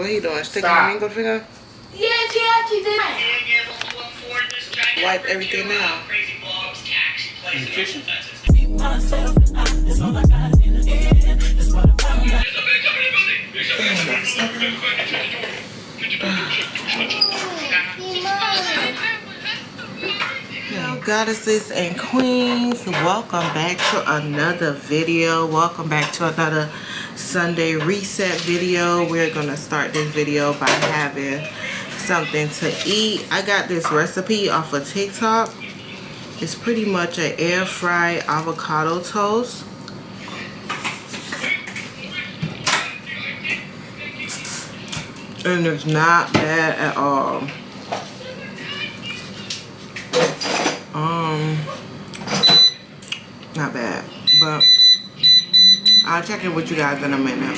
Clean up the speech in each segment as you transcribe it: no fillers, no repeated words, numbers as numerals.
What are you doing? Sticking your ringo finger? Yes, he actually did. Wipe everything down. Nutrition. Goddesses and queens, welcome back to another video. Welcome back to another Sunday reset video. We're gonna start this video by having something to eat. I got this recipe off of TikTok. It's pretty much an air fried avocado toast. And it's not bad at all. Not bad, but I'll check in with you guys in a minute.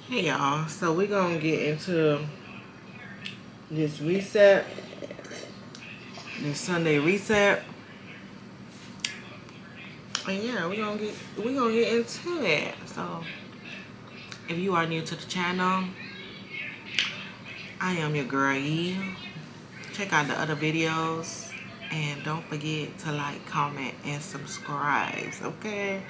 Hey y'all, so we're gonna get into this reset, this Sunday reset, and yeah, we're gonna get into it. So if you are new to the channel, I am your girl E. Check out the other videos. And don't forget to like, comment, and subscribe, okay?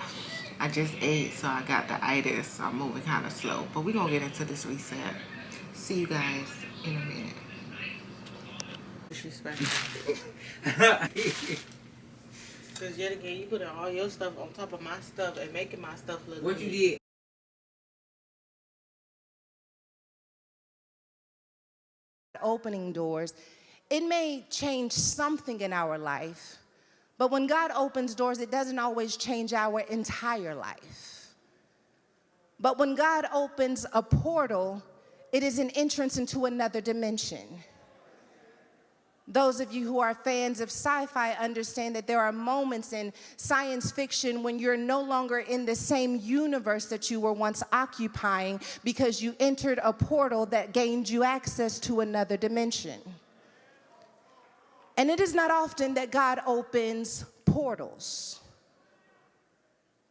I just ate, so I got the itis, so I'm moving kind of slow. But we're going to get into this reset. See you guys in a minute. Disrespectful. Because yet again, you put all your stuff on top of my stuff and making my stuff look What good. you did? Opening doors. It may change something in our life, but when God opens doors, it doesn't always change our entire life. But when God opens a portal, it is an entrance into another dimension. Those of you who are fans of sci-fi understand that there are moments in science fiction when you're no longer in the same universe that you were once occupying because you entered a portal that gained you access to another dimension. And it is not often that God opens portals.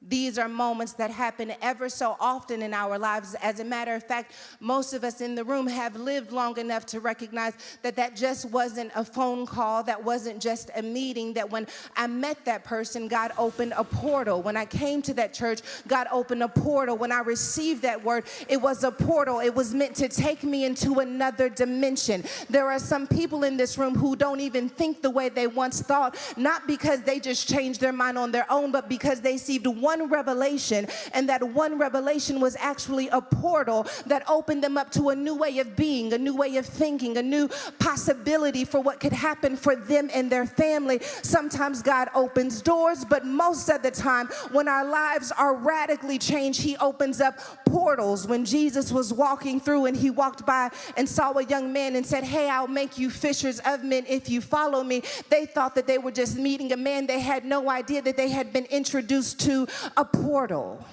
These are moments that happen ever so often in our lives. As a matter of fact, most of us in the room have lived long enough to recognize that that just wasn't a phone call, that wasn't just a meeting, that when I met that person, God opened a portal. When I came to that church, God opened a portal. When I received that word, it was a portal. It was meant to take me into another dimension. There are some people in this room who don't even think the way they once thought, not because they just changed their mind on their own, but because they received one revelation, and that one revelation was actually a portal that opened them up to a new way of being, a new way of thinking, a new possibility for what could happen for them and their family. Sometimes God opens doors, but most of the time when our lives are radically changed, he opens up portals. When Jesus was walking through and he walked by and saw a young man and said, "Hey, I'll make you fishers of men if you follow me," they thought that they were just meeting a man. They had no idea that they had been introduced to a portal.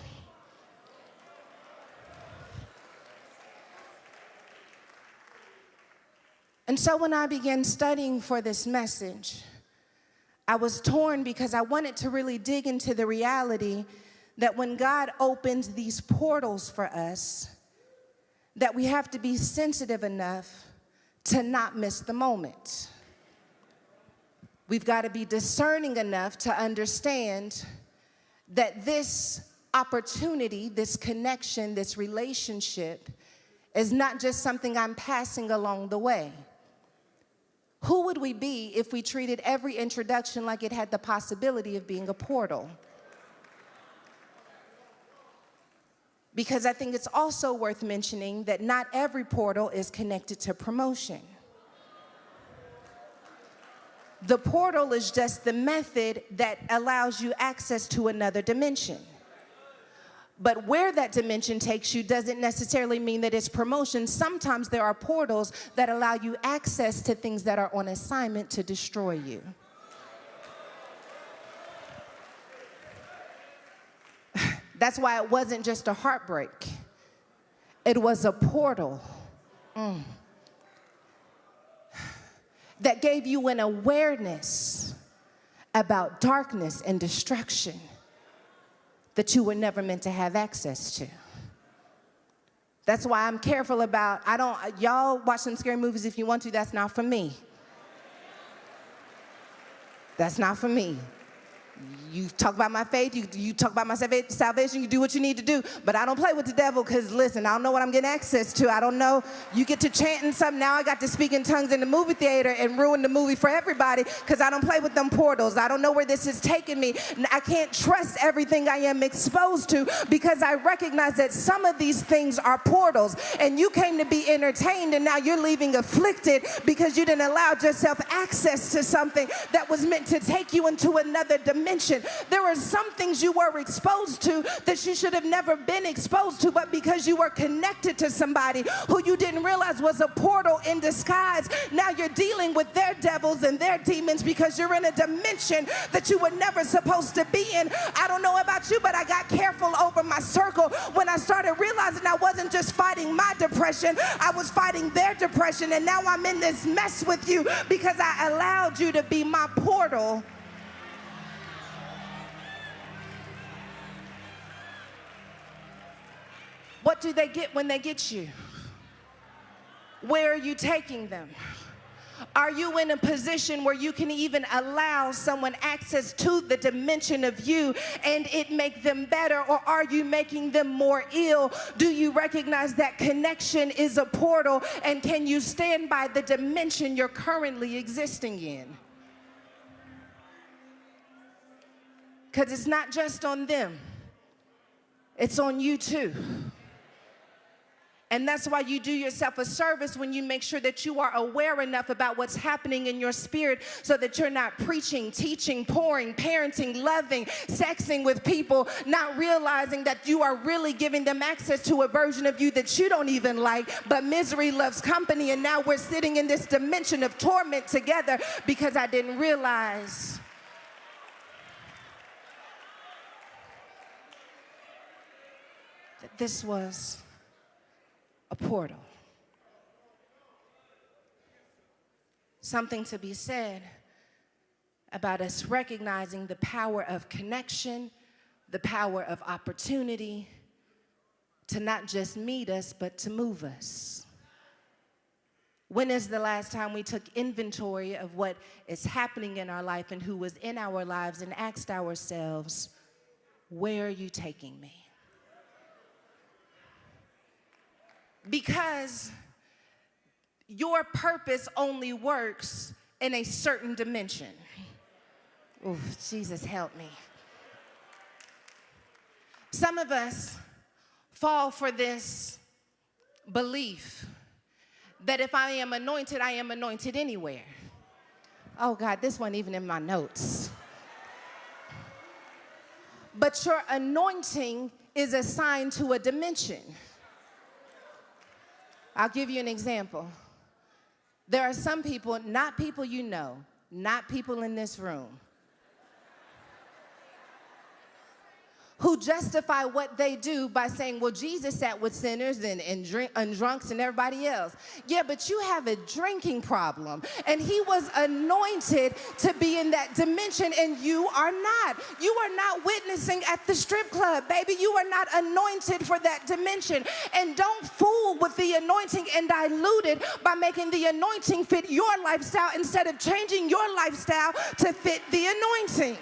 And so when I began studying for this message, I was torn because I wanted to really dig into the reality that when God opens these portals for us, that we have to be sensitive enough to not miss the moment. We've got to be discerning enough to understand that this opportunity, this connection, this relationship is not just something I'm passing along the way. Who would we be if we treated every introduction like it had the possibility of being a portal? Because I think it's also worth mentioning that not every portal is connected to promotion. The portal is just the method that allows you access to another dimension. But where that dimension takes you doesn't necessarily mean that it's promotion. Sometimes there are portals that allow you access to things that are on assignment to destroy you. That's why it wasn't just a heartbreak. It was a portal that gave you an awareness about darkness and destruction that you were never meant to have access to. That's why I'm careful about, y'all watch some scary movies if you want to, that's not for me. That's not for me. You talk about my faith, you talk about my salvation, you do what you need to do, but I don't play with the devil because, listen, I don't know what I'm getting access to. I don't know. You get to chanting something, now I got to speak in tongues in the movie theater and ruin the movie for everybody because I don't play with them portals. I don't know where this is taking me. I can't trust everything I am exposed to because I recognize that some of these things are portals, and you came to be entertained and now you're leaving afflicted because you didn't allow yourself access to something that was meant to take you into another dimension. There are some things you were exposed to that you should have never been exposed to, but because you were connected to somebody who you didn't realize was a portal in disguise, now you're dealing with their devils and their demons because you're in a dimension that you were never supposed to be in. I don't know about you, but I got careful over my circle when I started realizing I wasn't just fighting my depression, I was fighting their depression, and now I'm in this mess with you because I allowed you to be my portal. What do they get when they get you? Where are you taking them? Are you in a position where you can even allow someone access to the dimension of you and it make them better, or are you making them more ill? Do you recognize that connection is a portal, and can you stand by the dimension you're currently existing in? Because it's not just on them, it's on you too. And that's why you do yourself a service when you make sure that you are aware enough about what's happening in your spirit so that you're not preaching, teaching, pouring, parenting, loving, sexing with people, not realizing that you are really giving them access to a version of you that you don't even like, but misery loves company, and now we're sitting in this dimension of torment together because I didn't realize that this was a portal. Something to be said about us recognizing the power of connection, the power of opportunity to not just meet us, but to move us. When is the last time we took inventory of what is happening in our life and who was in our lives and asked ourselves, where are you taking me? Because your purpose only works in a certain dimension. Oh, Jesus, help me. Some of us fall for this belief that if I am anointed anywhere. Oh God, this wasn't even in my notes. But your anointing is assigned to a dimension. I'll give you an example. There are some people, not people you know, not people in this room, who justify what they do by saying, well, Jesus sat with sinners and drunks and everybody else. Yeah, but you have a drinking problem, and he was anointed to be in that dimension, and you are not. You are not witnessing at the strip club, baby. You are not anointed for that dimension. And don't fool with the anointing and dilute it by making the anointing fit your lifestyle instead of changing your lifestyle to fit the anointing.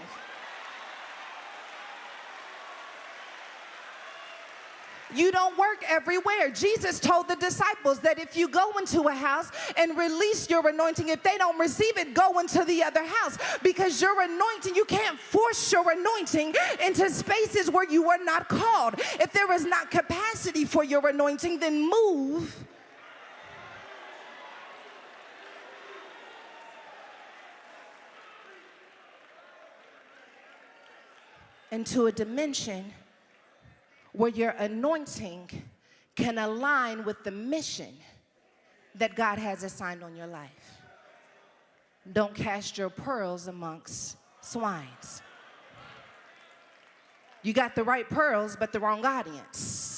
You don't work everywhere. Jesus told the disciples that if you go into a house and release your anointing, if they don't receive it, go into the other house. Because your anointing, you can't force your anointing into spaces where you are not called. If there is not capacity for your anointing, then move into a dimension where your anointing can align with the mission that God has assigned on your life. Don't cast your pearls amongst swines. You got the right pearls, but the wrong audience.